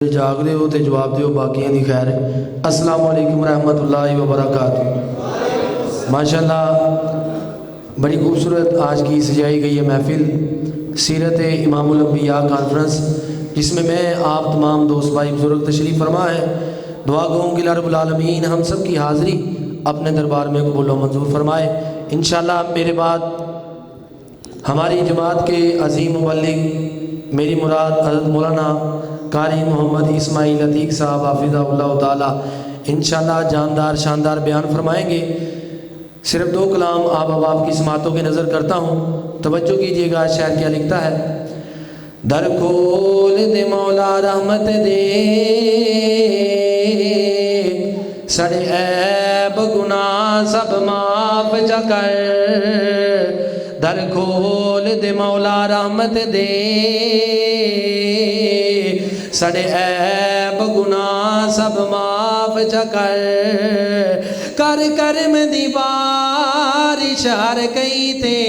جاگ دے ہو تے جواب دے ہو باقیاں دی خیر. السلام علیکم ورحمۃ اللہ وبرکاتہ. ماشاءاللہ بڑی خوبصورت آج کی سجائی گئی ہے محفل سیرت امام الانبیاء کانفرنس، جس میں آپ تمام دوست بھائی بزرگ تشریف فرما ہے. دعا گوں کہ رب العالمین ہم سب کی حاضری اپنے دربار میں قبول و منظور فرمائے. انشاءاللہ میرے بعد ہماری جماعت کے عظیم مبلغ میری مراد حضرت مولانا قاری محمد اسماعیل عتیق صاحب حافظہ اللہ تعالی انشاءاللہ جاندار شاندار بیان فرمائیں گے. صرف دو کلام آپ احباب کی سماعتوں کی نظر کرتا ہوں، توجہ کیجیے گا. شاعر کیا لکھتا ہے؟ در کھول دے مولا رحمت دے، سڑے عیب گناہ سب معاف جا کر. در کھول دے مولا رحمت دے، سڑے عیب گناہ سب معاف جا کر. کر کرم دی بارش ہر کئی تے،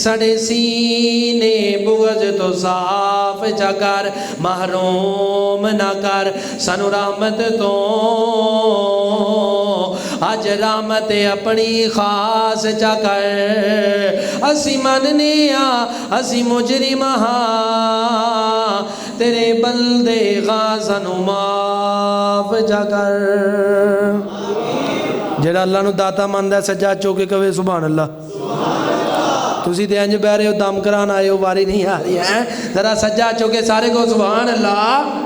سڑے سینے بغض تو صاف جا کر. محروم نہ کر سنو رحمت تو، اج رحمت اپنی خاص جا کر. اسی مننے اسی مجرم ہاں، تیرے بندے غازن معاف جا کر. جڑا اللہ نو داتا ماندا سجا چوکے کہے سبحان اللہ. تسی تے انج بہ رہے ہو دم کران آئے ہو، واری نہیں آ رہی ہے. ذرا سجا چوکے سارے کو سبحان اللہ.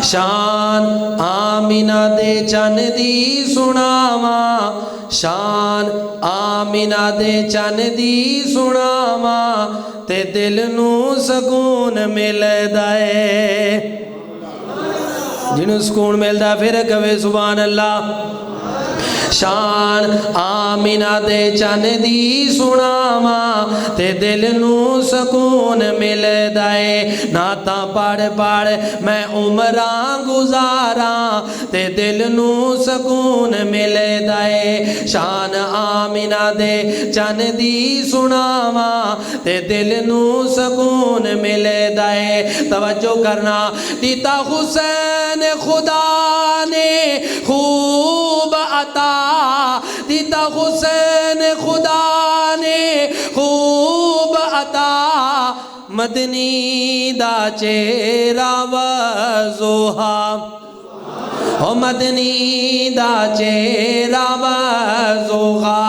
شان آمینہ دے چن دی سناواں، شان آمینہ دے چن دی سناواں، تے دل نو سکون ملدا ہے. جنوں سکون ملدا پھر کہے سبحان اللہ. شان آمینہ دے چن دی سناواں، تے دل نو سکون ملدا ہے. نعتاں پڑھ پڑھ میں عمراں گزاراں، تے دل نو سکون ملدا ہے. شان آمینہ دے چن دی سناواں، تے دل نو سکون ملدا ہے. توجہ کرنا، دیتا حسین خدا نے خوب عطا، دیتا حسین خدا نے خوب عطا. مدنی دا چہرہ وضحا، او مدنی دا چہرہ وضحا.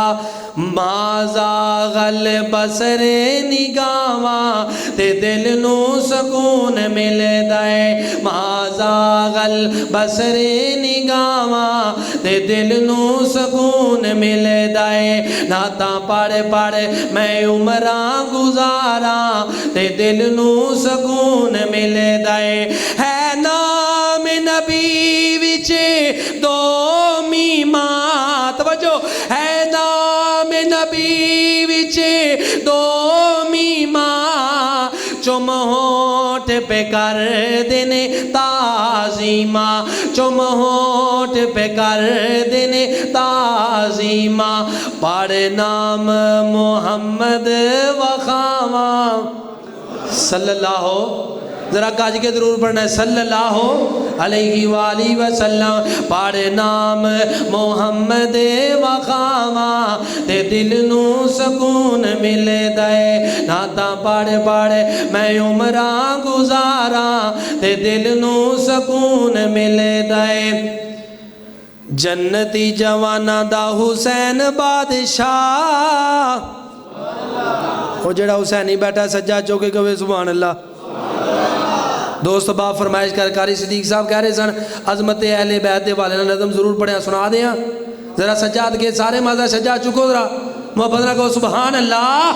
ما زاغل بصر نگاواں، تے دل نو سکون ملدا ہے. ما زاغل بصر نگاواں، تے دل نو سکون ملدا ہے. نعتاں پڑھ پڑھ میں عمراں گزاراں، تے دل نو سکون ملدا ہے. ہے نام نبی وچ دو میماں، توجہ، ہے نام نبی وچ دو میماں، چم ہونٹ پہ کر دینے تعظیماں، چم ہونٹ پہ کر دینے تعظیماں. پڑھ نام محمد وخاواں صلی اللہ، ذرا کاج کے ضرور پڑھنا ہے صلی اللہ علیہ وآلہ وسلم. پڑھ نام محمد وخاواں، تے دل نو سکون ملدا ہے. نعتاں پڑھ پڑھ میں عمراں گزاراں، تے دل نو سکون ملدا ہے. جنتی جواناں دا حسین بادشاہ، وہ جڑا حسینی بیٹھا سجا چوکے کہے سبحان اللہ. دوست باپ فرمائش کر قاری صدیق صاحب کہہ رہے سن عظمت اہل بیت دے والے نظم ضرور پڑھیں سنا دیں. ذرا سجاد کے سارے مازہ سجا چکو، ذرا محبت رکھو سبحان اللہ.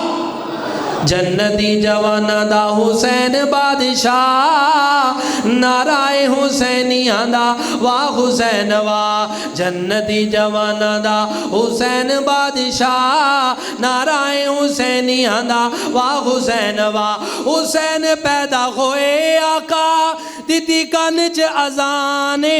جنتی جوانا دا حسین بادشاہ، نعرہ حسینیاں دا واہ حسین واہ. جنتی جوانا دا حسین بادشاہ، نعرہ حسینیاں دا واہ حسین واہ. حسین پیدا ہوئے آقا، دیتی کن چ اذانے،